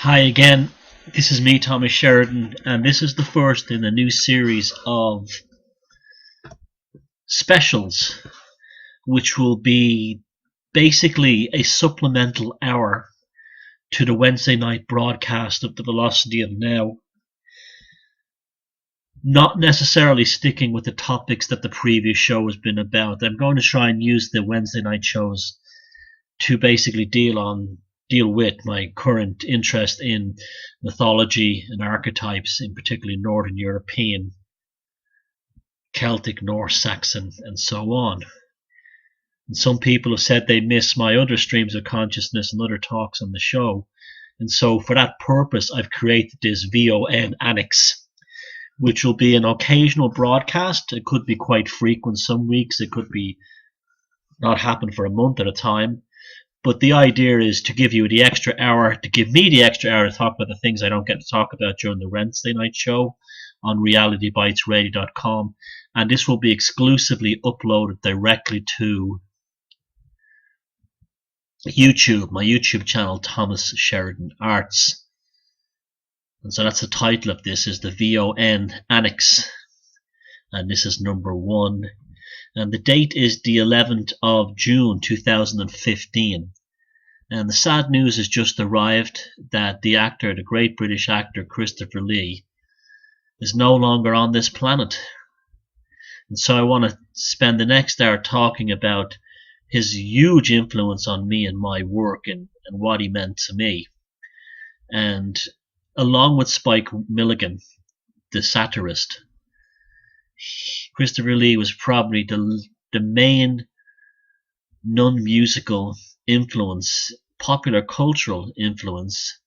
Hi again, this is me, Thomas Sheridan, and this is the first in a new series of specials, which will be basically a supplemental hour to the Wednesday night broadcast of the Velocity of Now. Not necessarily sticking with the topics that the previous show has been about. I'm going to try and use the Wednesday night shows to basically deal with my current interest in mythology and archetypes, in particularly Northern European, Celtic, Norse, Saxon, and so on. And some people have said they miss my other streams of consciousness and other talks on the show. And so for that purpose, I've created this VoN ANNEX, which will be an occasional broadcast. It could be quite frequent some weeks. It could be not happen for a month at a time. But the idea is to give you the extra hour, to give me the extra hour to talk about the things I don't get to talk about during the Wednesday night show on realitybitesradio.com. And this will be exclusively uploaded directly to YouTube, my YouTube channel, Thomas Sheridan Arts. And so that's the title of this, is the VoN ANNEX. And this is number 1. And the date is the 11th of June 2015. And the sad news has just arrived that the actor, the great British actor Christopher Lee, is no longer on this planet. And so I want to spend the next hour talking about his huge influence on me and my work and what he meant to me. And along with Spike Milligan, the satirist, Christopher Lee was probably the main non-musical influence, popular cultural influence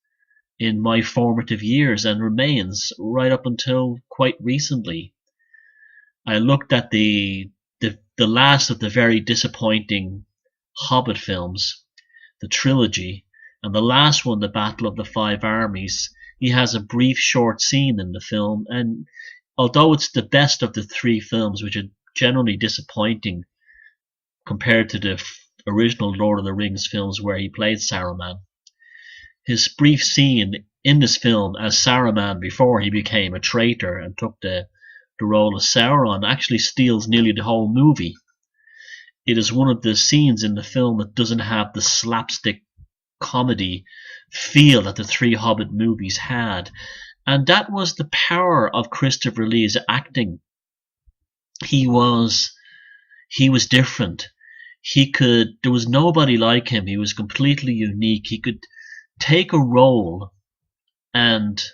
in my formative years, and remains right up until quite recently. I looked at the last of the very disappointing Hobbit films, the trilogy, and the last one, The Battle of the Five Armies. He has a brief short scene in the film, and although it's the best of the 3 films, which are generally disappointing compared to the original Lord of the Rings films where he played Saruman, his brief scene in this film as Saruman before he became a traitor and took the role of Sauron actually steals nearly the whole movie. It is one of the scenes in the film that doesn't have the slapstick comedy feel that the 3 Hobbit movies had. And that was the power of Christopher Lee's acting. He was different. There was nobody like him. He was completely unique. He could take a role and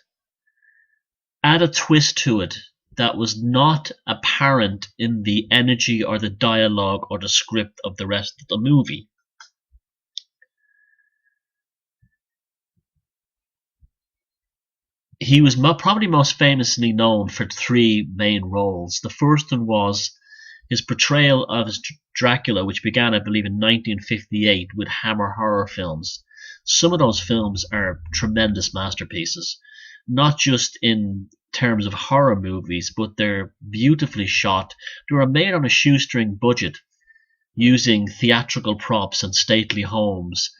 add a twist to it that was not apparent in the energy or the dialogue or the script of the rest of the movie. He was probably most famously known for 3 main roles. The first one was his portrayal of Dracula, which began, I believe, in 1958 with Hammer horror films. Some of those films are tremendous masterpieces, not just in terms of horror movies, but they're beautifully shot. They were made on a shoestring budget using theatrical props and stately homes,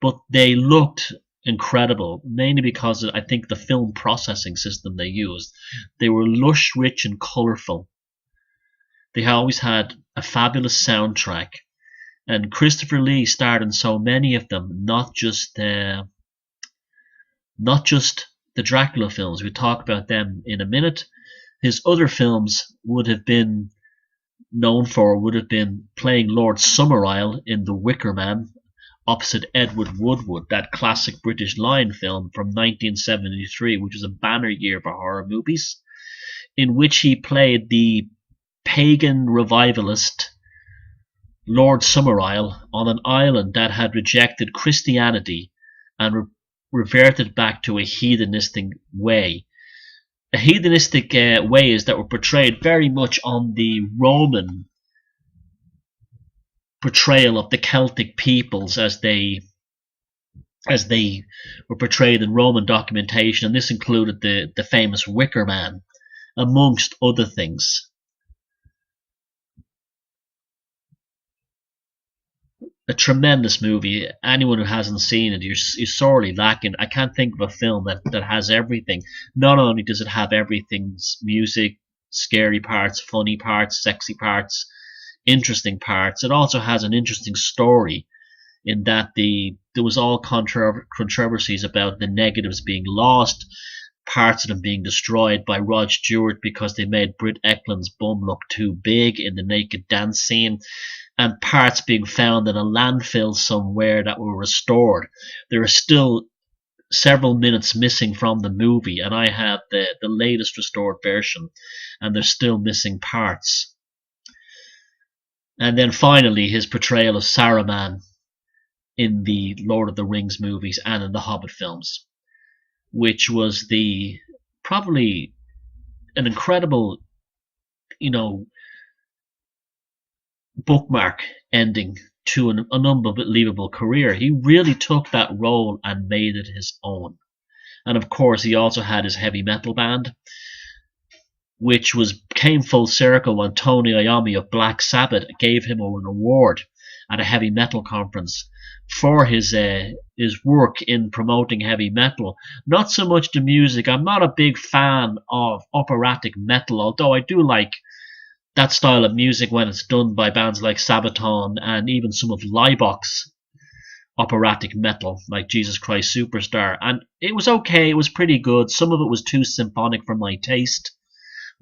but they looked incredible, mainly because I think the film processing system they used. They were lush, rich, and colorful. They always had a fabulous soundtrack, and Christopher Lee starred in so many of them, not just the Dracula films. We'll talk about them in a minute. His other films would have been playing Lord Summerisle in The Wicker Man, opposite Edward Woodward, that classic British Lion film from 1973, which was a banner year for horror movies, in which he played the pagan revivalist Lord Summerisle on an island that had rejected Christianity and reverted back to a heathenistic way. Heathenistic ways that were portrayed very much on the Roman portrayal of the Celtic peoples as they were portrayed in Roman documentation, and this included the famous Wicker Man, amongst other things. a tremendous movie. Anyone who hasn't seen it, you're sorely lacking. I can't think of a film that has everything. Not only does it have everything's music, scary parts, funny parts, sexy parts, interesting parts, it also has an interesting story in that there was all controversies about the negatives being lost, parts of them being destroyed by Rod Stewart because they made Britt Ekland's bum look too big in the naked dance scene, and parts being found in a landfill somewhere that were restored. There are still several minutes missing from the movie, and I have the latest restored version, and there's still missing parts. And then finally, his portrayal of Saruman in the Lord of the Rings movies and in the Hobbit films, which was probably an incredible, bookmark ending to an unbelievable career. He really took that role and made it his own. And of course, he also had his heavy metal band, which came full circle when Tony Iommi of Black Sabbath gave him an award at a heavy metal conference for his work in promoting heavy metal. Not so much the music. I'm not a big fan of operatic metal, although I do like that style of music when it's done by bands like Sabaton and even some of Liebach's operatic metal, like Jesus Christ Superstar. And it was okay. It was pretty good. Some of it was too symphonic for my taste.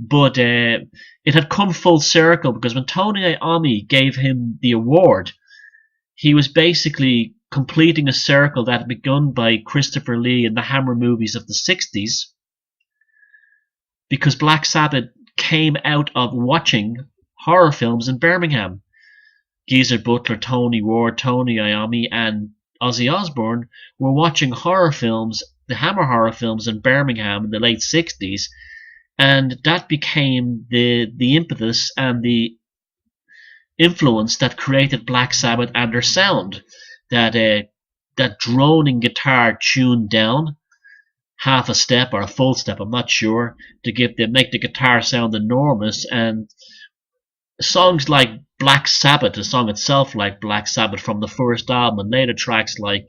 But it had come full circle, because when Tony Iommi gave him the award, he was basically completing a circle that had begun by Christopher Lee in the Hammer movies of the 60s, because Black Sabbath came out of watching horror films in Birmingham. Geezer Butler, Tony Ward, Tony Iommi, and Ozzy Osbourne were watching horror films, the Hammer horror films in Birmingham in the late 60s, and that became the impetus and the influence that created Black Sabbath and their sound. That droning guitar tuned down half a step or a full step, I'm not sure, to make the guitar sound enormous. And songs like Black Sabbath, the song itself like Black Sabbath from the first album, and later tracks like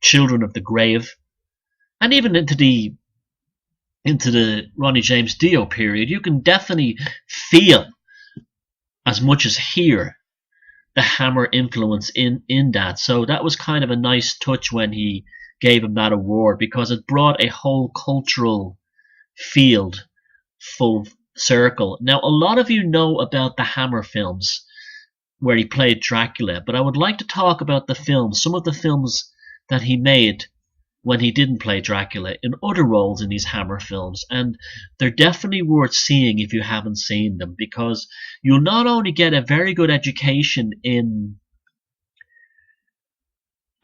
Children of the Grave, and even into the Ronnie James Dio period, you can definitely feel as much as hear the Hammer influence in that. So that was kind of a nice touch when he gave him that award, because it brought a whole cultural field full circle. Now, a lot of you know about the Hammer films where he played Dracula, but I would like to talk about some of the films that he made when he didn't play Dracula in other roles in these Hammer films. And they're definitely worth seeing if you haven't seen them, because you'll not only get a very good education in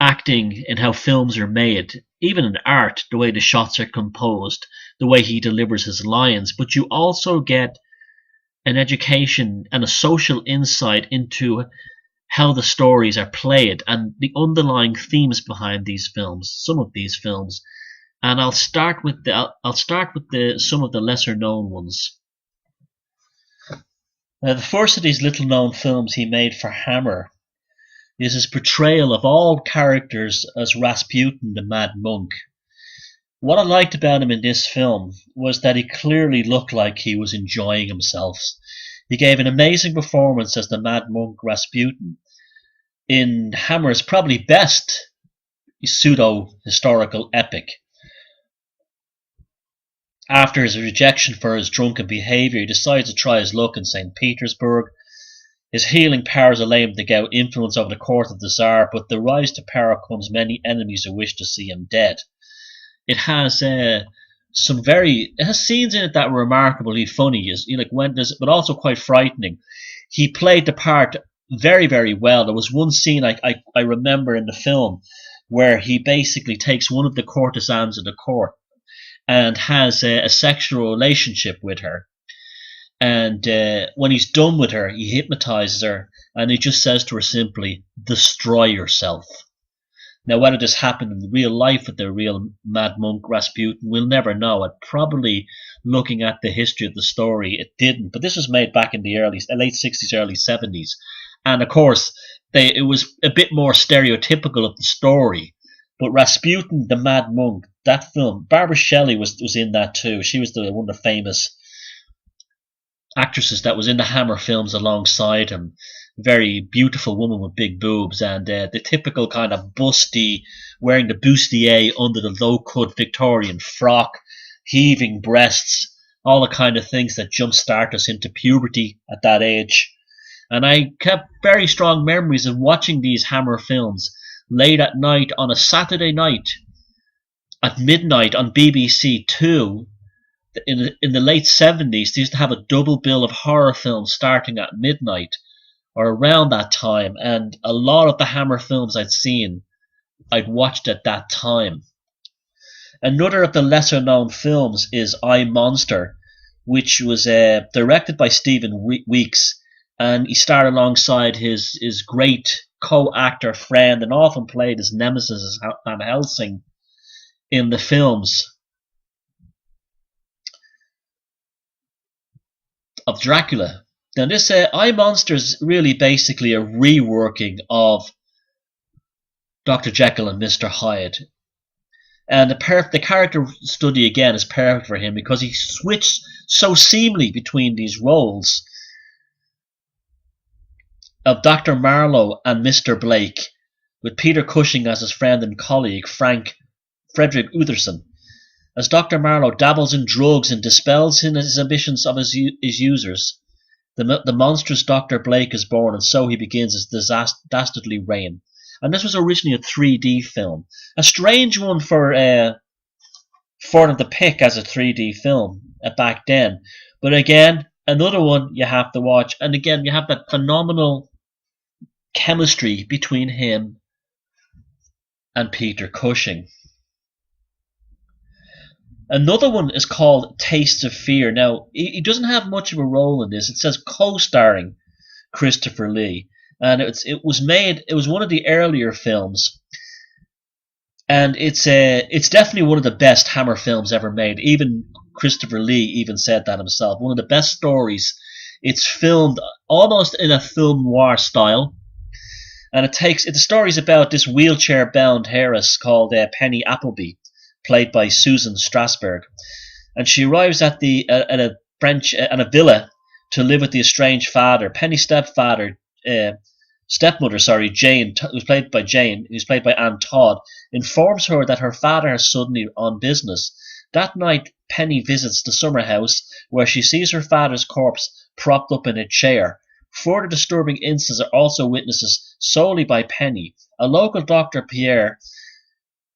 acting and how films are made, even in art, the way the shots are composed, the way he delivers his lines, but you also get an education and a social insight into how the stories are played and the underlying themes behind these films, some of these films. And I'll start with some of the lesser known ones. Now, the first of these little known films he made for Hammer is his portrayal of all characters as Rasputin the Mad Monk. What I liked about him in this film was that he clearly looked like he was enjoying himself. He gave an amazing performance as the Mad Monk Rasputin in Hammer's probably best pseudo-historical epic. After his rejection for his drunken behaviour, he decides to try his luck in St. Petersburg. His healing powers allow him to get influence over the court of the Tsar, but the rise to power comes many enemies who wish to see him dead. It has scenes in it that were remarkably funny, but also quite frightening. He played the part very, very well. There was one scene I remember in the film where he basically takes one of the courtesans of the court and has a sexual relationship with her. And when he's done with her, he hypnotizes her, and he just says to her simply, "Destroy yourself." Now, whether this happened in real life with the real Mad Monk Rasputin, we'll never know. Probably looking at the history of the story, it didn't. But this was made back in the late 60s, early 70s. And of course, it was a bit more stereotypical of the story. But Rasputin, the Mad Monk, that film, Barbara Shelley was in that too. She was one of the famous actresses that was in the Hammer films alongside him. Very beautiful woman with big boobs, and the typical kind of busty, wearing the bustier under the low cut Victorian frock, heaving breasts, all the kind of things that jumpstart us into puberty at that age. And I kept very strong memories of watching these Hammer films late at night on a Saturday night at midnight on BBC Two. In the late 70s, they used to have a double bill of horror films starting at midnight or around that time, and a lot of the Hammer films I'd watched at that time. Another of the lesser known films is I, Monster, which was directed by Stephen Weeks, and he starred alongside his great co-actor friend and often played his nemesis Van Helsing in the films of Dracula. Now this I, Monster is really basically a reworking of Dr. Jekyll and Mr. Hyde. And the character study again is perfect for him because he switched so seamlessly between these roles of Dr. Marlowe and Mr. Blake, with Peter Cushing as his friend and colleague Frederick Utherson. As Dr. Marlowe dabbles in drugs and dispels his ambitions of his users, the monstrous Dr. Blake is born, and so he begins his dastardly reign. And this was originally a 3D film, a strange one for them to pick as a 3D film back then. But again, another one you have to watch, and again you have that phenomenal chemistry between him and Peter Cushing. Another one is called Tastes of Fear. Now, he doesn't have much of a role in this. It says co-starring Christopher Lee, and it was one of the earlier films, and it's definitely one of the best Hammer films ever made. Even Christopher Lee even said that himself. One of the best stories. It's filmed almost in a film noir style, and the story's about this wheelchair-bound heiress called Penny Appleby, played by Susan Strasberg, and she arrives at a villa to live with the estranged father. Penny's stepmother, Jane, who's played by Ann Todd, informs her that her father has suddenly on business. That night, Penny visits the summer house, where she sees her father's corpse propped up in a chair. Further disturbing incidents are also witnesses solely by Penny. A local doctor, Pierre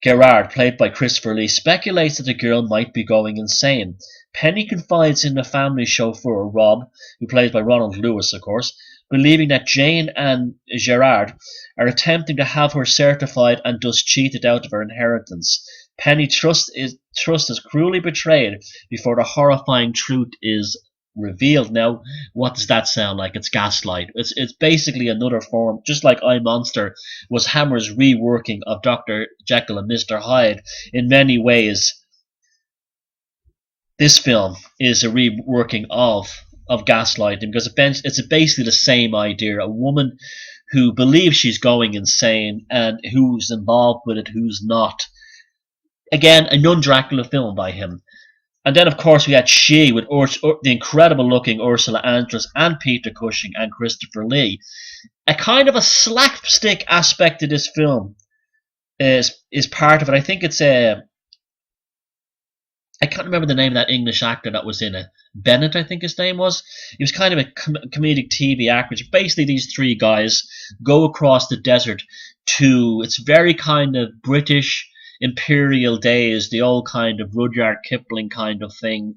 Gerard, played by Christopher Lee, speculates that the girl might be going insane. Penny confides in the family chauffeur, Rob, who plays by Ronald Lewis, of course, believing that Jane and Gerard are attempting to have her certified and thus cheated out of her inheritance. Penny's trust is cruelly betrayed before the horrifying truth is revealed. Now, what does that sound like? It's gaslight. It's basically another form, just like I, Monster was Hammer's reworking of Dr. Jekyll and Mr. Hyde. In many ways, this film is a reworking of gaslighting, because it's basically the same idea. A woman who believes she's going insane, and who's involved with it, who's not. Again, a non-Dracula film by him. And then, of course, we had She with the incredible-looking Ursula Andress and Peter Cushing and Christopher Lee. A kind of a slapstick aspect to this film is part of it. I think it's I can't remember the name of that English actor that was in it. Bennett, I think his name was. He was kind of a comedic TV actor. Basically, these three guys go across the desert to, it's very kind of British imperial days, the old kind of Rudyard Kipling kind of thing.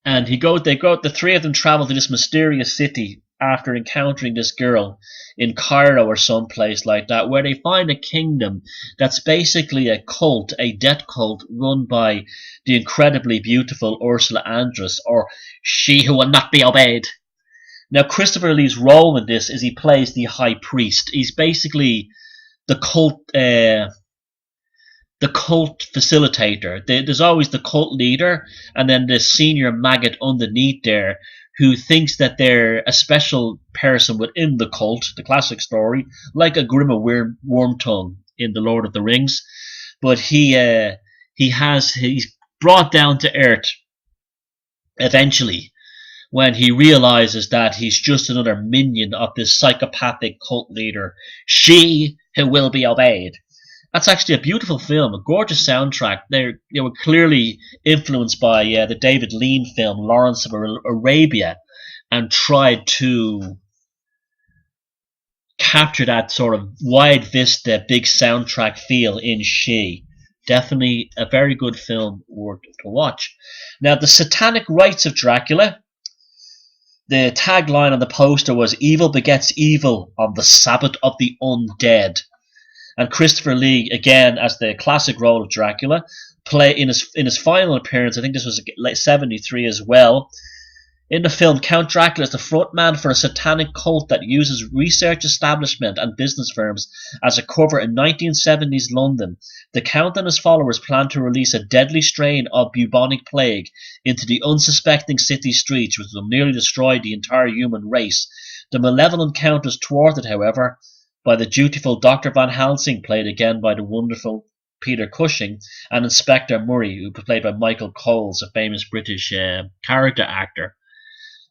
And the three of them travel to this mysterious city after encountering this girl in Cairo or someplace like that, where they find a kingdom that's basically a cult, a death cult run by the incredibly beautiful Ursula Andress, or She Who Will Not Be Obeyed. Now, Christopher Lee's role in this is he plays the high priest. He's basically the cult facilitator. There's always the cult leader, and then the senior maggot underneath there who thinks that they're a special person within the cult, the classic story, like a Grim Wormtongue in the Lord of the Rings. But he's brought down to earth eventually when he realizes that he's just another minion of this psychopathic cult leader, she who will be obeyed. That's actually a beautiful film, a gorgeous soundtrack. They were clearly influenced by the David Lean film Lawrence of Arabia, and tried to capture that sort of wide vista, big soundtrack feel in She. Definitely a very good film worth to watch. Now, the satanic rites of Dracula. The tagline on the poster was "Evil begets evil on the Sabbath of the Undead." And Christopher Lee, again as the classic role of Dracula, play in his final appearance. I think this was like 73 as well. In the film, Count Dracula is the frontman for a satanic cult that uses research establishment and business firms as a cover in 1970s London. The Count and his followers plan to release a deadly strain of bubonic plague into the unsuspecting city streets, which will nearly destroy the entire human race. The malevolent Count is thwarted, however, by the dutiful Dr. Van Helsing, played again by the wonderful Peter Cushing, and Inspector Murray, who was played by Michael Coles, a famous British character actor.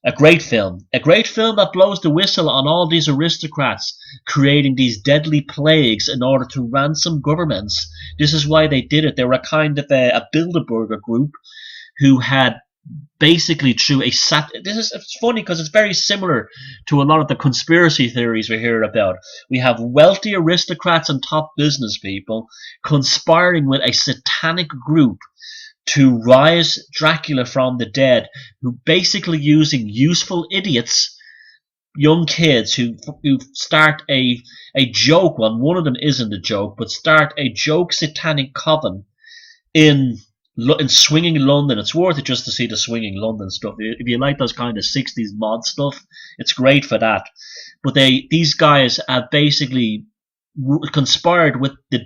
A great film that blows the whistle on all these aristocrats creating these deadly plagues in order to ransom governments. This is why they did it. They were a kind of a Bilderberger group who had basically through it's funny because it's very similar to a lot of the conspiracy theories we hear about. We have wealthy aristocrats and top business people conspiring with a satanic group to rise Dracula from the dead, who basically using useful idiots, young kids who start a joke. Well, one of them isn't a joke, but start a joke satanic coven in swinging London. It's worth it just to see the swinging London stuff. If you like those kind of 60s mod stuff, it's great for that. But these guys have basically conspired with the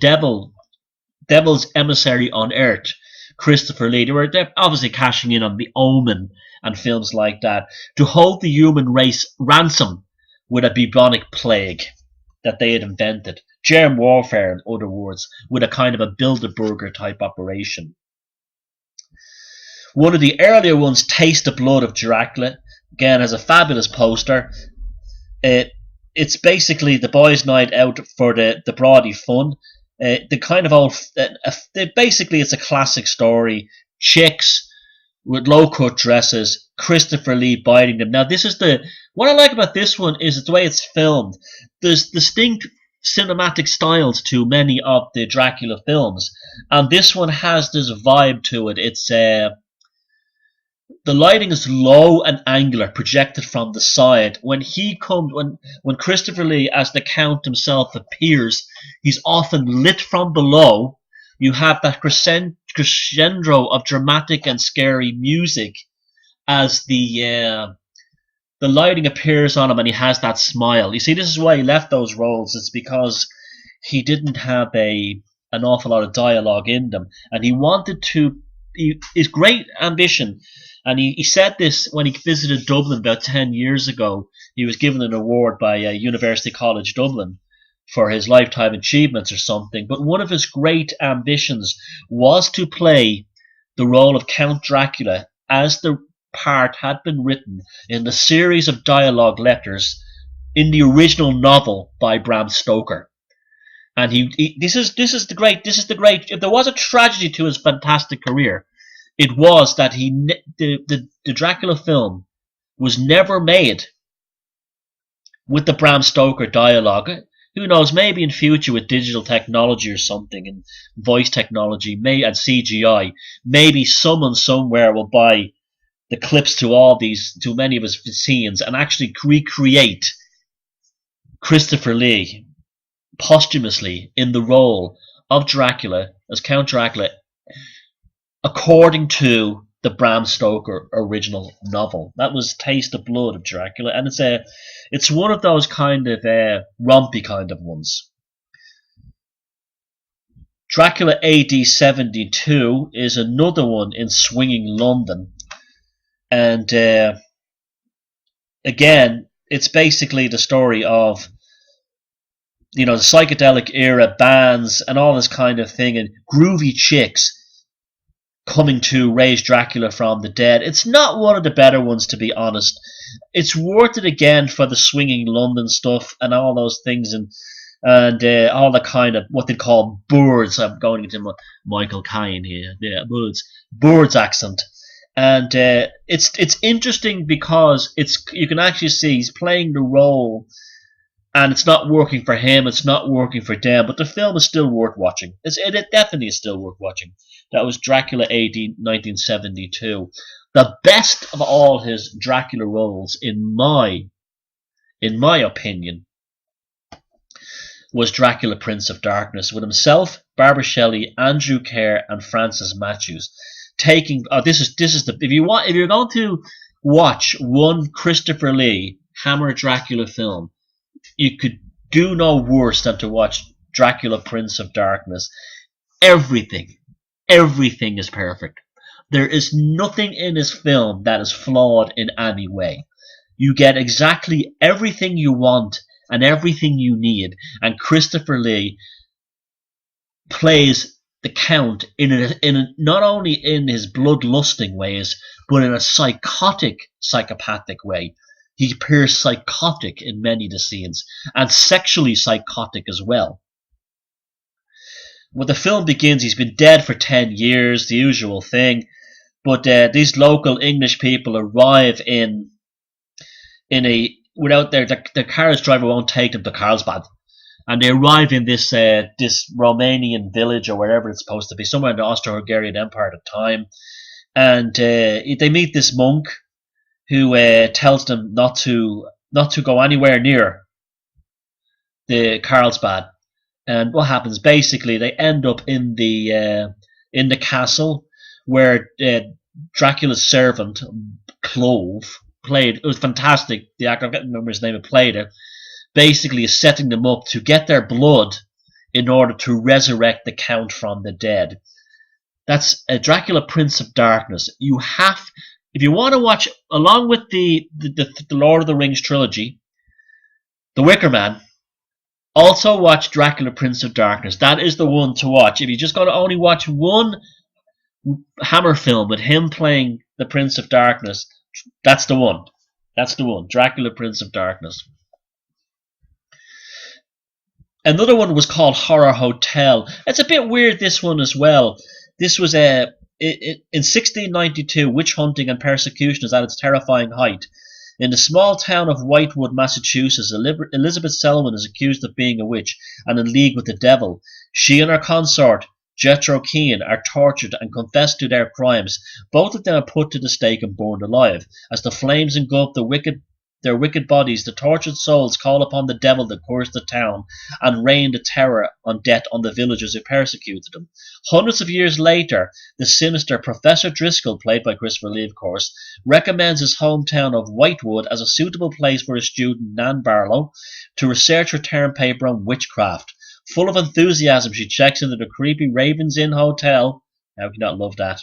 devil's emissary on earth, Christopher Lee. They're obviously cashing in on The Omen and films like that to hold the human race ransom with a bubonic plague that they had invented. Germ warfare, in other words, with a kind of a Bilderberger type operation. One of the earlier ones, Taste the Blood of Dracula, again has a fabulous poster. It's basically the boys' night out for the broady fun. The kind of old, basically it's a classic story. Chicks with low-cut dresses, Christopher Lee biting them. Now what I like about this one is the way it's filmed. There's distinct cinematic styles to many of the Dracula films, and this one has this vibe to it. It's the lighting is low and angular, projected from the side. When Christopher Lee as the Count himself appears, he's often lit from below. You have that crescendo of dramatic and scary music as the lighting appears on him, and he has that smile. You see, this is why he left those roles. It's because he didn't have an awful lot of dialogue in them, and he wanted to. His great ambition. And he said this when he visited Dublin about 10 years ago. He was given an award by University College Dublin for his lifetime achievements or something. But one of his great ambitions was to play the role of Count Dracula as the part had been written in the series of dialogue letters in the original novel by Bram Stoker. And this is the great. If there was a tragedy to his fantastic career, it was that the Dracula film was never made with the Bram Stoker dialogue. Who knows, maybe in future with digital technology or something and voice technology and CGI, maybe someone somewhere will buy the clips to many of his scenes and actually recreate Christopher Lee posthumously in the role of Dracula as Count Dracula according to the Bram Stoker original novel. That was Taste the Blood of Dracula, and it's one of those kind of rompy kind of ones. Dracula AD 72 is another one in swinging London, and again, it's basically the story of, the psychedelic era bands and all this kind of thing, and groovy chicks coming to raise Dracula from the dead. It's not one of the better ones, to be honest. It's worth it again for the swinging London stuff and all those things, and all the kind of what they call birds. I'm going into Michael Caine here. Yeah, birds accent, and it's interesting because you can actually see he's playing the role, and it's not working for him, it's not working for them, but the film is still worth watching. It definitely is still worth watching. That was Dracula AD 1972. The best of all his Dracula roles, in my opinion, was Dracula Prince of Darkness, with himself, Barbara Shelley, Andrew Kerr, and Francis Matthews. This is the if you're going to watch one Christopher Lee Hammer Dracula film, you could do no worse than to watch Dracula Prince of Darkness. Everything is perfect. There is nothing in this film that is flawed in any way. You get exactly everything you want and everything you need, and Christopher Lee plays the Count not only in his bloodlusting ways, but in a psychopathic way. He appears psychotic in many of the scenes, and sexually psychotic as well. When the film begins, he's been dead for 10 years, the usual thing, but these local English people arrive without their carriage driver won't take them to Carlsbad, and they arrive in this Romanian village or wherever it's supposed to be, somewhere in the Austro-Hungarian Empire at the time, and they meet this monk who tells them not to go anywhere near the Carlsbad. And what happens? Basically, they end up in the castle where Dracula's servant Clove played. It was fantastic. The actor, I can't remember his name, played it. Basically, is setting them up to get their blood in order to resurrect the Count from the dead. That's Dracula Prince of Darkness. If you want to watch, along with the Lord of the Rings trilogy, The Wicker Man, also watch Dracula Prince of Darkness. That is the one to watch. If you just got to only watch one Hammer film with him playing the Prince of Darkness, that's the one. That's the one. Dracula Prince of Darkness. Another one was called Horror Hotel. It's a bit weird, this one as well. This was in 1692, witch hunting and persecution is at its terrifying height. In the small town of Whitewood, Massachusetts, Elizabeth Selwyn is accused of being a witch and in league with the devil. She and her consort, Jethro Keane, are tortured and confess to their crimes. Both of them are put to the stake and burned alive. As the flames engulf their wicked bodies, the tortured souls call upon the devil to curse the town and rain the terror on death on the villagers who persecuted them. Hundreds of years later, the sinister Professor Driscoll, played by Christopher Lee, of course, recommends his hometown of Whitewood as a suitable place for his student Nan Barlow to research her term paper on witchcraft. Full of enthusiasm, she checks into the creepy Ravens Inn Hotel. How can you not love that?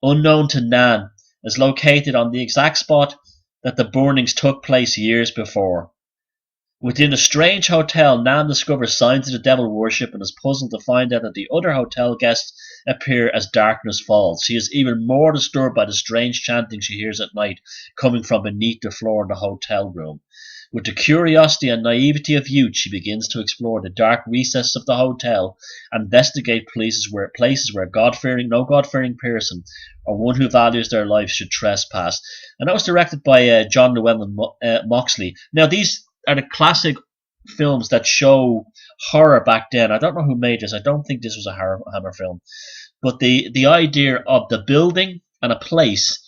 Unknown to Nan, is located on the exact spot that the burnings took place years before. Within the strange hotel, Nan discovers signs of the devil worship and is puzzled to find out that the other hotel guests appear as darkness falls. She is even more disturbed by the strange chanting she hears at night coming from beneath the floor in the hotel room. With the curiosity and naivety of youth, she begins to explore the dark recesses of the hotel and investigate places where no God-fearing person or one who values their life should trespass. And that was directed by John Llewellyn Moxley. Now, these are the classic films that show horror back then. I don't know who made this. I don't think this was a Hammer film. But the idea of the building and a place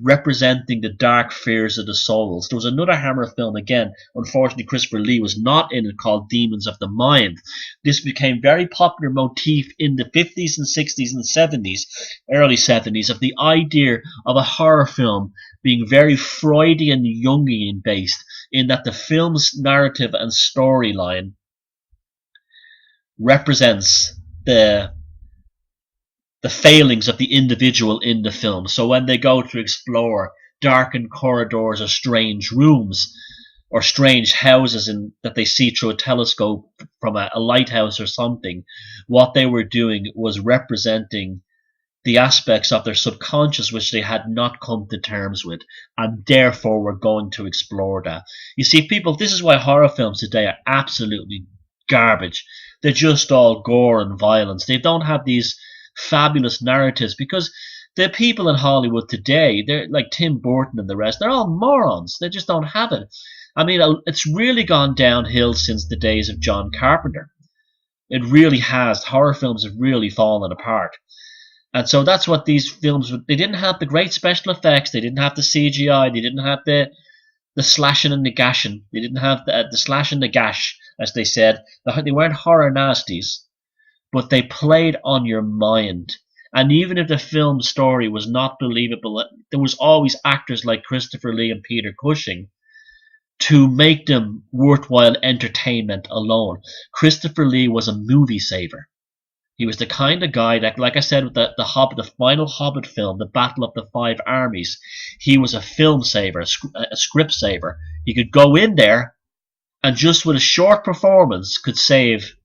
representing the dark fears of the souls. There was another Hammer film, again, unfortunately Christopher Lee was not in it, called Demons of the Mind. This became very popular motif in the 50s and 60s and 70s, early 70s, of the idea of a horror film being very Freudian Jungian based, in that the film's narrative and storyline represents the failings of the individual in the film. So when they go to explore darkened corridors or strange rooms or strange houses that they see through a telescope from a lighthouse or something. What they were doing was representing the aspects of their subconscious which they had not come to terms with, and therefore were going to explore that. You see, people, this is why horror films today are absolutely garbage. They're just all gore and violence. They don't have these fabulous narratives because the people in Hollywood today, they're like Tim Burton and the rest, they're all morons. They just don't have it. I mean, it's really gone downhill since the days of John Carpenter. It really has. Horror films have really fallen apart. And so that's what these films, they didn't have the great special effects, they didn't have the CGI, they didn't have the slashing and the gashing, they didn't have the slash and the gash, as they said. They weren't horror nasties, but they played on your mind. And even if the film story was not believable, there was always actors like Christopher Lee and Peter Cushing to make them worthwhile entertainment alone. Christopher Lee was a movie saver. He was the kind of guy that, like I said, with the Hobbit, the final Hobbit film, The Battle of the Five Armies, he was a film saver, a script saver. He could go in there and just with a short performance could save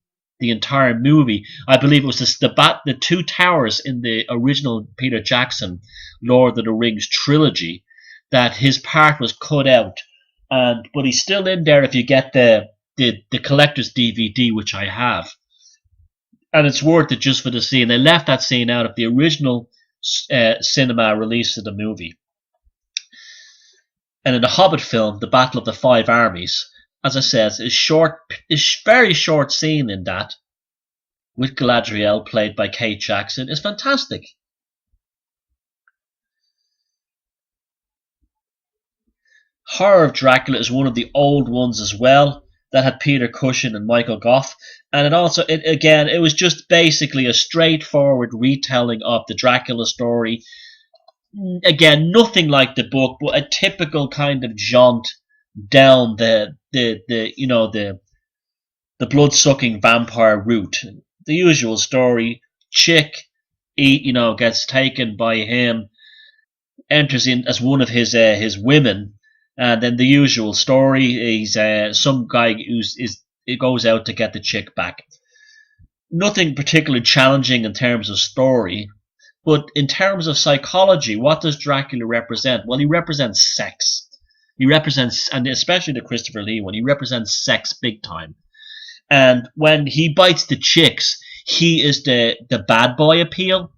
the entire movie. I believe it was the two towers in the original Peter Jackson Lord of the Rings trilogy that his part was cut out, but he's still in there if you get the collector's DVD, which I have. And it's worth it just for the scene. They left that scene out of the original cinema release of the movie. And in the Hobbit film, The Battle of the Five Armies, as I said, is very short scene in that, with Galadriel, played by Kate Jackson, is fantastic. Horror of Dracula is one of the old ones as well, that had Peter Cushing and Michael Gough, and it was just basically a straightforward retelling of the Dracula story. Again, nothing like the book, but a typical kind of jaunt down the blood-sucking vampire route. The usual story: chick, gets taken by him, enters in as one of his women. And then the usual story, he's some guy he goes out to get the chick back. Nothing particularly challenging in terms of story, but in terms of psychology, what does Dracula represent? Well, he represents sex. He represents, and especially the Christopher Lee one, he represents sex big time. And when he bites the chicks, he is the bad boy appeal.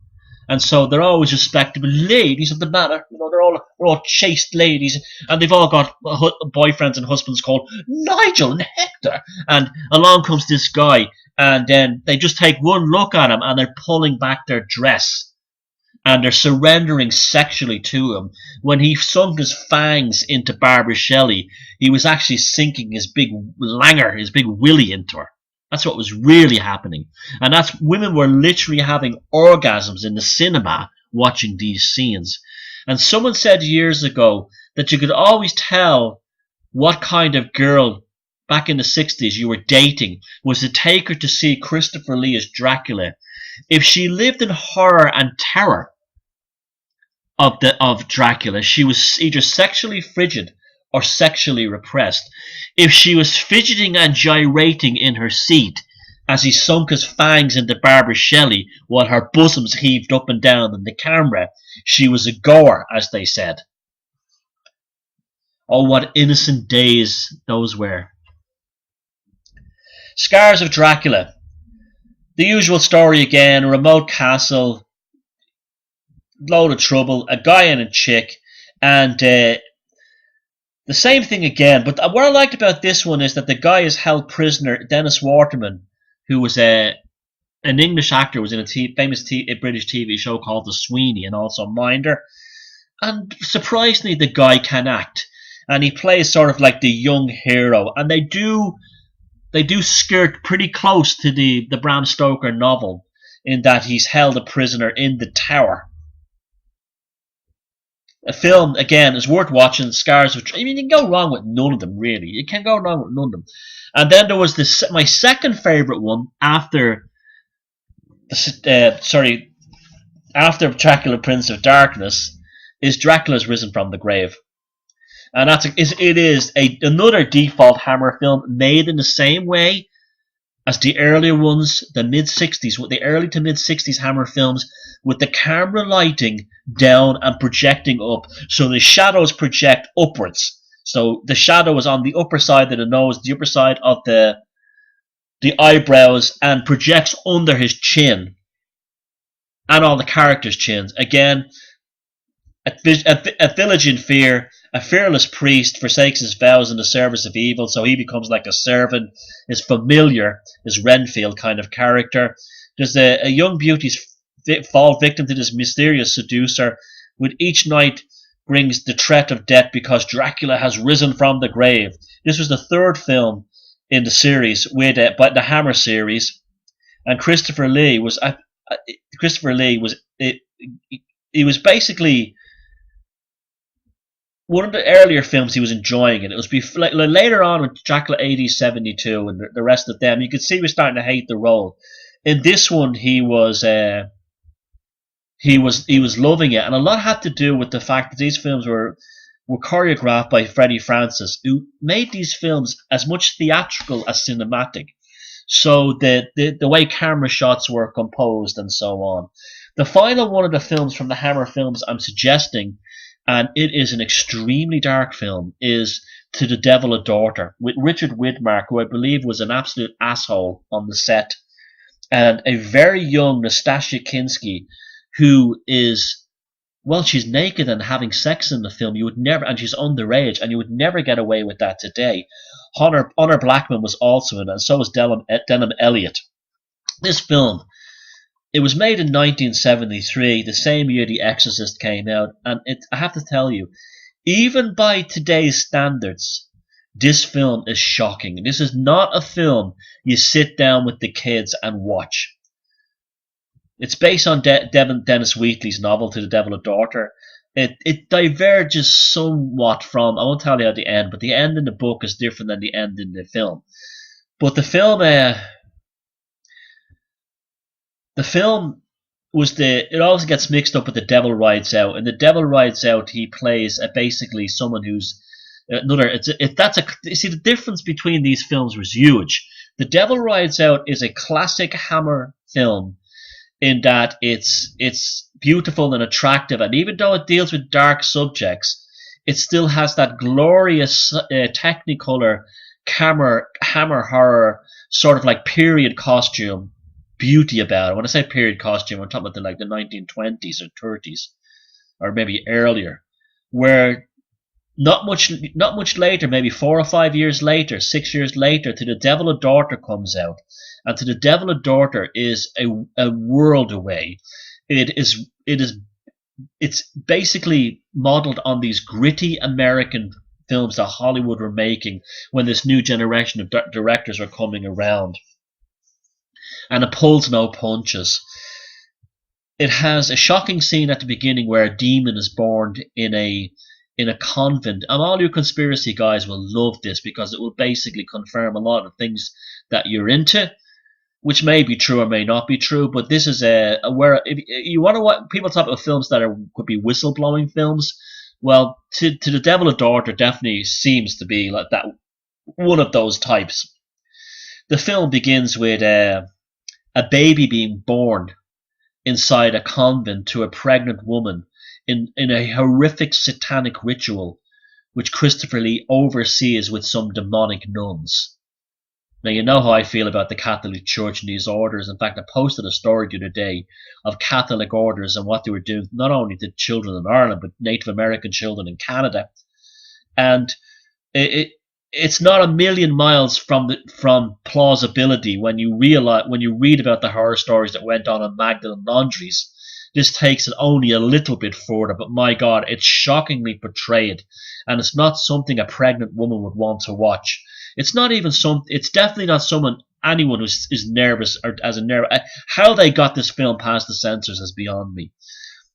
And so they're always respectable ladies of the manor. They're all chaste ladies, and they've all got boyfriends and husbands called Nigel and Hector. And along comes this guy, and then they just take one look at him, and they're pulling back their dress, and they're surrendering sexually to him. When he sunk his fangs into Barbara Shelley, he was actually sinking his big langer, his big willy into her. That's what was really happening. And women were literally having orgasms in the cinema watching these scenes. And someone said years ago that you could always tell what kind of girl back in the 60s you were dating was to take her to see Christopher Lee as Dracula. If she lived in horror and terror of Dracula, she was either sexually frigid or sexually repressed. If she was fidgeting and gyrating in her seat as he sunk his fangs into Barbara Shelley while her bosoms heaved up and down in the camera, she was a goer, as they said. Oh, what innocent days those were. Scars of Dracula. The usual story again: a remote castle, load of trouble, a guy and a chick, and the same thing again. But what I liked about this one is that the guy is held prisoner. Dennis Waterman, who was an English actor, was in a famous British TV show called The Sweeney, and also Minder. And surprisingly, the guy can act, and he plays sort of like the young hero. And they do skirt pretty close to the Bram Stoker novel, in that he's held a prisoner in the tower. A film, again, is worth watching. Scars of... you can go wrong with none of them, really. You can't go wrong with none of them. And then there was my second favourite one after Dracula Prince of Darkness is Dracula's Risen from the Grave. And it is another default Hammer film made in the same way as the earlier ones, the mid-60s, with the early to mid-60s Hammer films, with the camera lighting down and projecting up. So the shadows project upwards. So the shadow is on the upper side of the nose, the upper side of the eyebrows, and projects under his chin and all the characters' chins. Again, a village in fear, a fearless priest forsakes his vows in the service of evil, so he becomes like a servant. His familiar, his Renfield kind of character. There's a young beauty's fall victim to this mysterious seducer, with each night brings the threat of death because Dracula has risen from the grave. This was the third film in the series, with but the Hammer series, and Christopher Lee was he was basically one of the earlier films he was enjoying it. It was later on with Dracula AD 72 and the rest of them, you could see he was starting to hate the role. In this one, he was loving it, and a lot had to do with the fact that these films were choreographed by Freddie Francis, who made these films as much theatrical as cinematic. So the way camera shots were composed and so on. The final one of the films from the Hammer films I'm suggesting, and it is an extremely dark film, is To the Devil a Daughter, with Richard Widmark, who I believe was an absolute asshole on the set, and a very young Nastasia Kinski, who is, well, she's naked and having sex in the film. You would never, and she's underage, and you would never get away with that today. Honor Blackman was also in it, and so was Denham Elliott. This film, it was made in 1973, the same year The Exorcist came out, and I have to tell you, even by today's standards, this film is shocking. This is not a film you sit down with the kids and watch. It's based on Dennis Wheatley's novel To the Devil a Daughter. It diverges somewhat from, I won't tell you at the end, but the end in the book is different than the end in the film. But the film was it always gets mixed up with The Devil Rides Out. And The Devil Rides Out, he plays basically someone who's another. You see, the difference between these films was huge. The Devil Rides Out is a classic Hammer film, in that it's beautiful and attractive, and even though it deals with dark subjects, it still has that glorious Technicolor Hammer horror sort of like period costume beauty about it. When I say period costume, I'm talking about the 1920s or 30s, or maybe earlier, where not much later, maybe 4 or 5 years later, 6 years later, To the Devil a Daughter comes out. And To the Devil a Daughter is a world away. It's basically modeled on these gritty American films that Hollywood were making when this new generation of directors are coming around. And it pulls no punches. It has a shocking scene at the beginning where a demon is born in a convent, and all you conspiracy guys will love this because it will basically confirm a lot of things that you're into, which may be true or may not be true. But this is where if you want to watch, people talk about films that could be whistleblowing films. Well, to the Devil a Daughter definitely seems to be like that, one of those types. The film begins with a baby being born inside a convent to a pregnant woman in a horrific satanic ritual, which Christopher Lee oversees with some demonic nuns. Now, you know how I feel about the Catholic Church and these orders. In fact, I posted a story the other day of Catholic orders and what they were doing, not only to children in Ireland, but Native American children in Canada. And it's not a million miles from plausibility when you read about the horror stories that went on in Magdalen Laundries. This takes it only a little bit further, but my God, it's shockingly portrayed, and it's not something a pregnant woman would want to watch. It's definitely not anyone who is nervous or as a nerve. How they got this film past the censors is beyond me.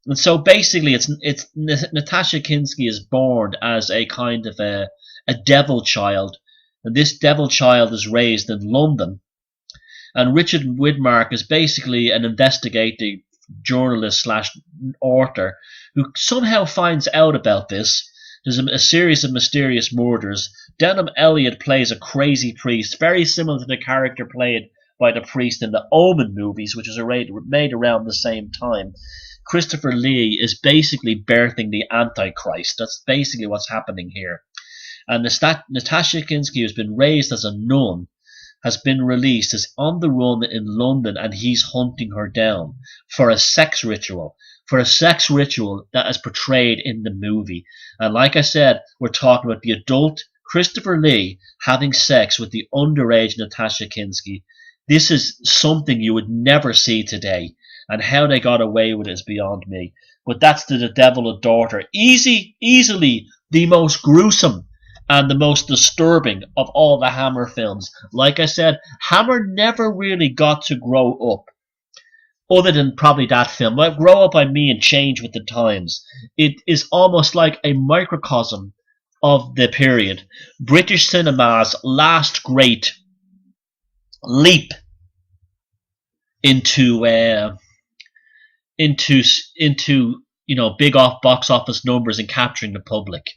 And so basically, it's Natasha Kinski is born as a kind of a devil child, and this devil child is raised in London. And Richard Widmark is basically an investigative journalist slash author who somehow finds out about this. There's a series of mysterious murders. Denham Elliott plays a crazy priest, very similar to the character played by the priest in the Omen movies, which was made around the same time. Christopher Lee is basically birthing the Antichrist. That's basically what's happening here. And Natasha Kinski, who's been raised as a nun, has been released, is on the run in London, and he's hunting her down for a sex ritual. For a sex ritual that is portrayed in the movie. And like I said, we're talking about the adult Christopher Lee having sex with the underage Natasha Kinski. This is something you would never see today. And how they got away with it is beyond me. But that's The Devil a Daughter. Easily the most gruesome and the most disturbing of all the Hammer films. Like I said, Hammer never really got to grow up. Other than probably that film. By grow up, I mean change with the times. It is almost like a microcosm of the period. British cinema's last great leap into big box office numbers and capturing the public.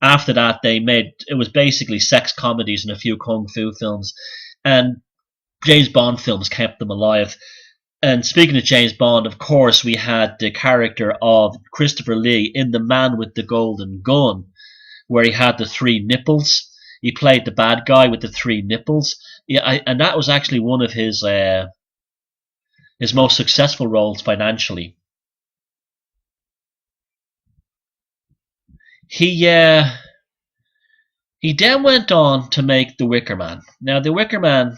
After that, it was basically sex comedies and a few kung fu films, and James Bond films kept them alive. And speaking of James Bond, of course, we had the character of Christopher Lee in The Man with the Golden Gun, where he had the 3 nipples. He played the bad guy with the 3 nipples. And that was actually one of his most successful roles financially. He then went on to make The Wicker Man. Now, The Wicker Man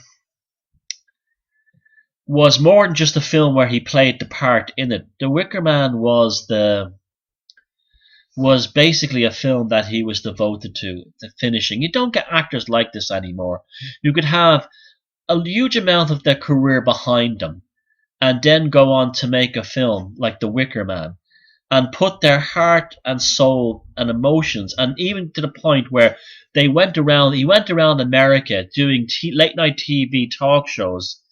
was more than just a film where he played the part in it. The Wicker Man was basically a film that he was devoted to the finishing. You don't get actors like this anymore. You could have a huge amount of their career behind them and then go on to make a film like The Wicker Man and put their heart and soul and emotions, and even to the point where he went around America doing late night TV talk shows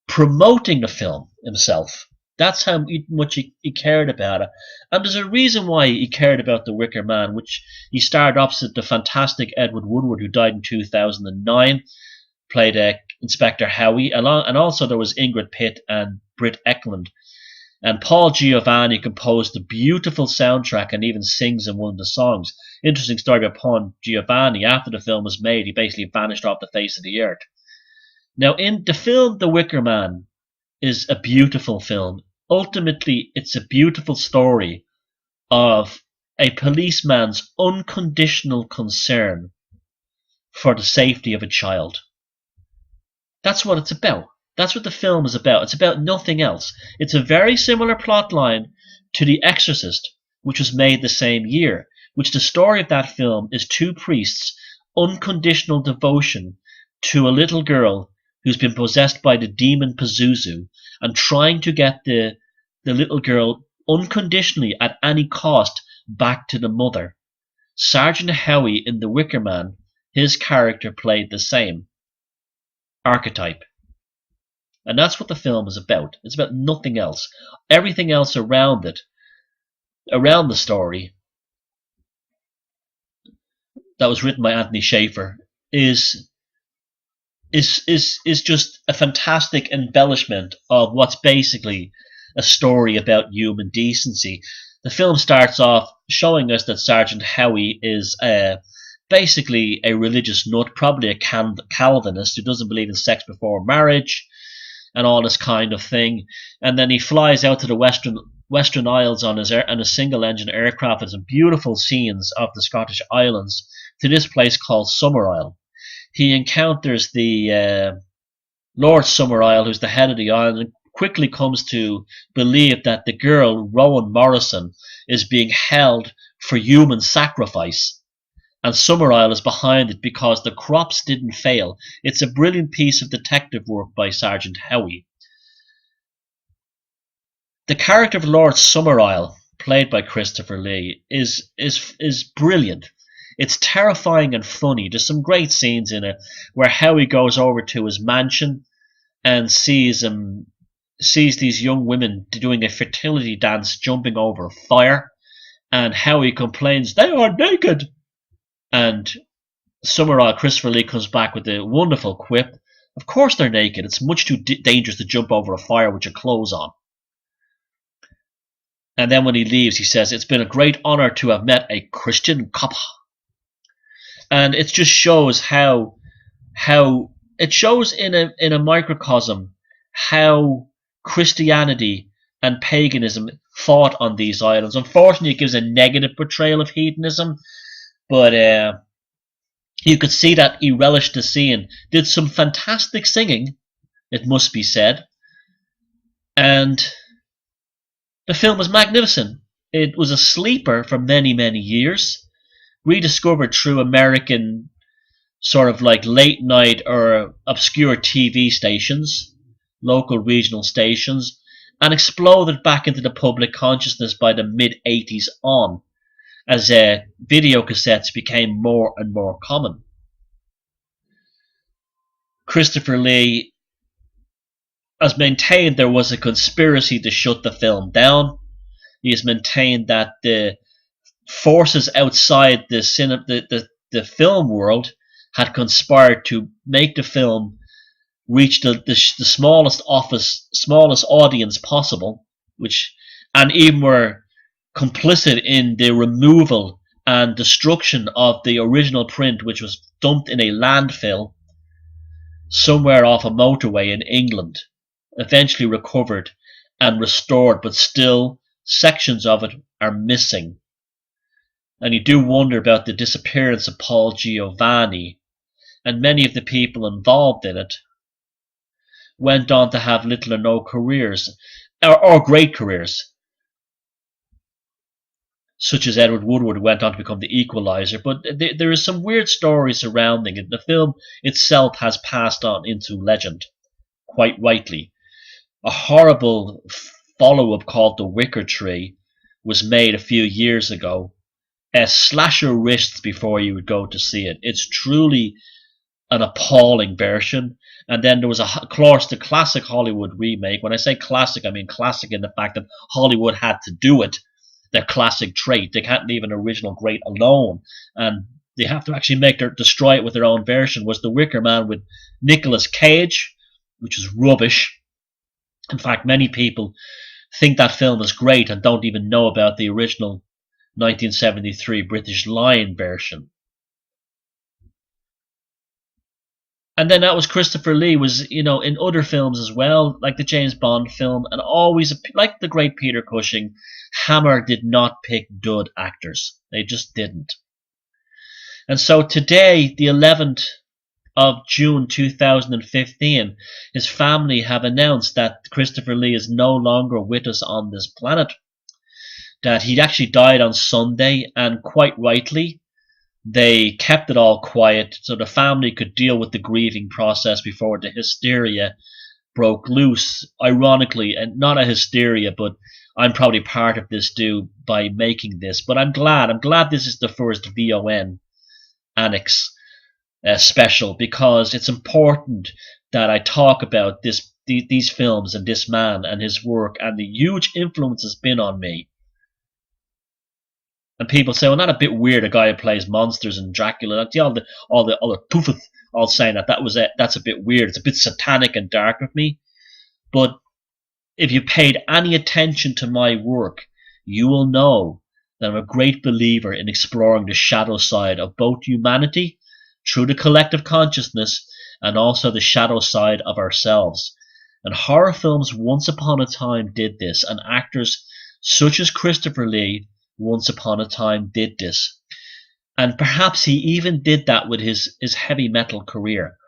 promoting the film himself. That's how much he cared about it. And there's a reason why he cared about The Wicker Man, which he starred opposite the fantastic Edward Woodward, who died in 2009, played Inspector Howie, and also there was Ingrid Pitt and Britt Ekland. And Paul Giovanni composed the beautiful soundtrack and even sings in one of the songs. Interesting story about Paul Giovanni. After the film was made, he basically vanished off the face of the earth. Now, in the film The Wicker Man is a beautiful film. Ultimately, it's a beautiful story of a policeman's unconditional concern for the safety of a child. That's what it's about. That's what the film is about. It's about nothing else. It's a very similar plot line to The Exorcist, which was made the same year, which the story of that film is 2 priests' unconditional devotion to a little girl who's been possessed by the demon Pazuzu, and trying to get the little girl unconditionally at any cost back to the mother. Sergeant Howie in The Wicker Man, his character played the same archetype. And that's what the film is about. It's about nothing else. Everything else around it, around the story, that was written by Anthony Schaefer, is just a fantastic embellishment of what's basically a story about human decency. The film starts off showing us that Sergeant Howie is basically a religious nut, probably a Calvinist who doesn't believe in sex before marriage and all this kind of thing. And then he flies out to the Western Isles on a single-engine aircraft with some beautiful scenes of the Scottish Islands to this place called Summerisle. He encounters the Lord Summerisle, who's the head of the island, and quickly comes to believe that the girl, Rowan Morrison, is being held for human sacrifice. And Summerisle is behind it because the crops didn't fail. It's a brilliant piece of detective work by Sergeant Howie. The character of Lord Summerisle, played by Christopher Lee, is brilliant. It's terrifying and funny. There's some great scenes in it where Howie goes over to his mansion and sees him sees these young women doing a fertility dance jumping over fire, and how he complains, they are naked. And Summerisle, Christopher Lee, comes back with a wonderful quip. Of course they're naked. It's much too dangerous to jump over a fire with your clothes on. And then when he leaves, he says, it's been a great honor to have met a Christian couple. And it just shows how it shows in a microcosm how Christianity and paganism fought on these islands. Unfortunately, it gives a negative portrayal of hedonism, but you could see that he relished the scene, did some fantastic singing, it must be said, and the film was magnificent. It was a sleeper for many, many years, rediscovered through American sort of like late night or obscure TV stations, local regional stations, and exploded back into the public consciousness by the mid-80s on, as video cassettes became more and more common. Christopher Lee has maintained there was a conspiracy to shut the film down. He has maintained that the forces outside the film world had conspired to make the film reach the smallest audience possible, and even were complicit in the removal and destruction of the original print, which was dumped in a landfill somewhere off a motorway in England, eventually recovered and restored, but still sections of it are missing. And you do wonder about the disappearance of Paul Giovanni, and many of the people involved in it went on to have little or no careers, or great careers, such as Edward Woodward, who went on to become the Equalizer. But there is some weird stories surrounding it. The film itself has passed on into legend, quite rightly. A horrible follow-up called The Wicker Tree was made a few years ago. Slash your wrists before you would go to see it. It's truly an appalling version. And then there was the classic Hollywood remake. When I say classic, I mean classic in the fact that Hollywood had to do it. Their classic trait. They can't leave an original great alone, and they have to actually destroy it with their own version. Was The Wicker Man with Nicolas Cage, which is rubbish. In fact, many people think that film is great and don't even know about the original 1973 British Lion version. And then that was Christopher Lee, was, in other films as well, like the James Bond film, and always, like the great Peter Cushing, Hammer did not pick dud actors. They just didn't. And so today, the 11th of June 2015, his family have announced that Christopher Lee is no longer with us on this planet, that he actually died on Sunday, and quite rightly, they kept it all quiet so the family could deal with the grieving process before the hysteria broke loose. Ironically, and not a hysteria, but I'm probably part of this due by making this. But I'm glad this is the first VoN ANNEX special, because it's important that I talk about these films and this man and his work and the huge influence it's been on me. And people say, well, not a bit weird, a guy who plays monsters and Dracula. All the poofeth all saying that's a bit weird. It's a bit satanic and dark of me. But if you paid any attention to my work, you will know that I'm a great believer in exploring the shadow side of both humanity through the collective consciousness and also the shadow side of ourselves. And horror films once upon a time did this, and actors such as Christopher Lee once upon a time did this. And perhaps he even did that with his heavy metal career.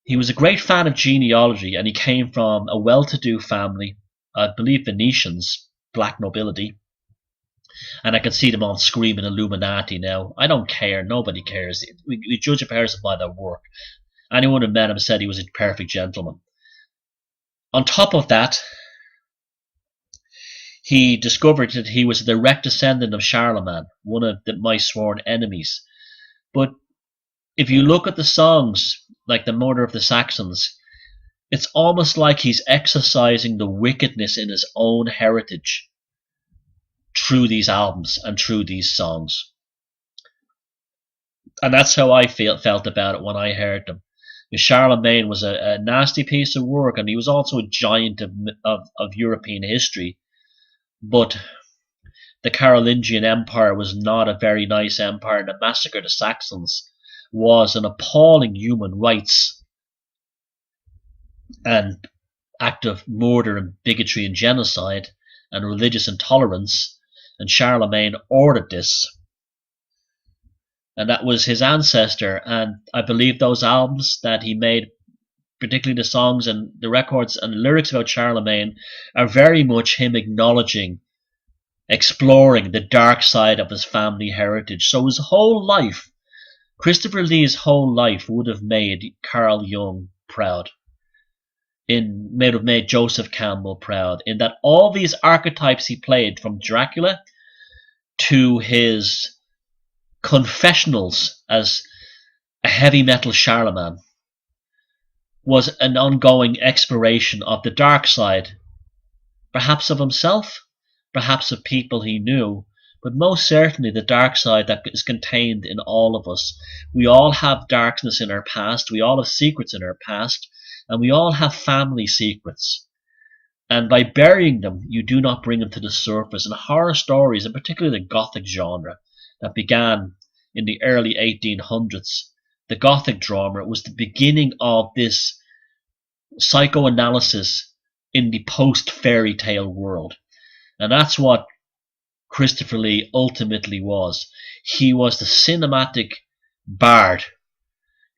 He was a great fan of genealogy, and he came from a well-to-do family, I believe Venetians, black nobility. And I can see them all screaming Illuminati now. I don't care. Nobody cares. We judge a person by their work. Anyone who met him said he was a perfect gentleman. On top of that, he discovered that he was a direct descendant of Charlemagne, one of my sworn enemies. But if you look at the songs, like The Murder of the Saxons, It's almost like he's exercising the wickedness in his own heritage through these albums and through these songs. And that's how I felt about it when I heard them. Charlemagne was a nasty piece of work, and he was also a giant of European history. But the Carolingian Empire was not a very nice empire, and the massacre of the Saxons was an appalling human rights and act of murder and bigotry and genocide and religious intolerance. And Charlemagne ordered this. And that was his ancestor. And I believe those albums that he made, particularly the songs and the records and the lyrics about Charlemagne, are very much him acknowledging, exploring the dark side of his family heritage. So his whole life, Christopher Lee's whole life, would have made Carl Jung proud. May have made Joseph Campbell proud, in that all these archetypes he played, from Dracula to his confessionals as a heavy metal Charlemagne, was an ongoing exploration of the dark side, perhaps of himself, perhaps of people he knew, but most certainly the dark side that is contained in all of us. We all have darkness in our past, we all have secrets in our past, and we all have family secrets. And by burying them, you do not bring them to the surface. And horror stories, and particularly the Gothic genre that began in the early 1800s, the Gothic drama, was the beginning of this psychoanalysis in the post-fairy tale world. And that's what Christopher Lee ultimately was. He was the cinematic bard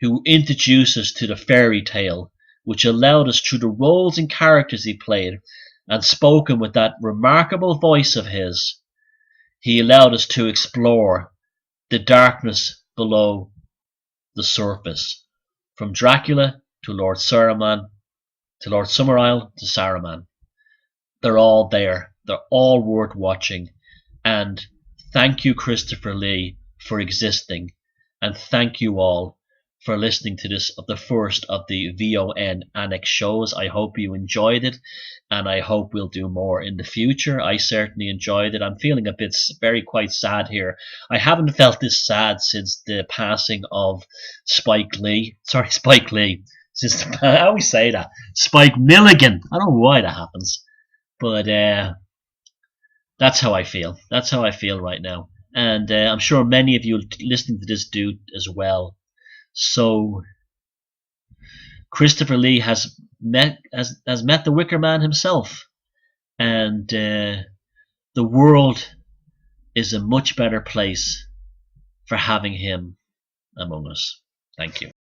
who introduced us to the fairy tale, which allowed us, through the roles and characters he played, and spoken with that remarkable voice of his, he allowed us to explore the darkness below the surface. From Dracula to Lord Saruman, to Lord Summerisle to Saruman. They're all there. They're all worth watching. And thank you, Christopher Lee, for existing. And thank you all for listening to this, of the first of the VoN ANNEX shows. I hope you enjoyed it, and I hope we'll do more in the future. I certainly enjoyed it. I'm feeling a bit quite sad here. I haven't felt this sad since the passing of Spike Lee. Since I always say that. Spike Milligan. I don't know why that happens. But that's how I feel. That's how I feel right now. And I'm sure many of you listening to this do as well. So Christopher Lee has met the Wicker Man himself, and the world is a much better place for having him among us. Thank you.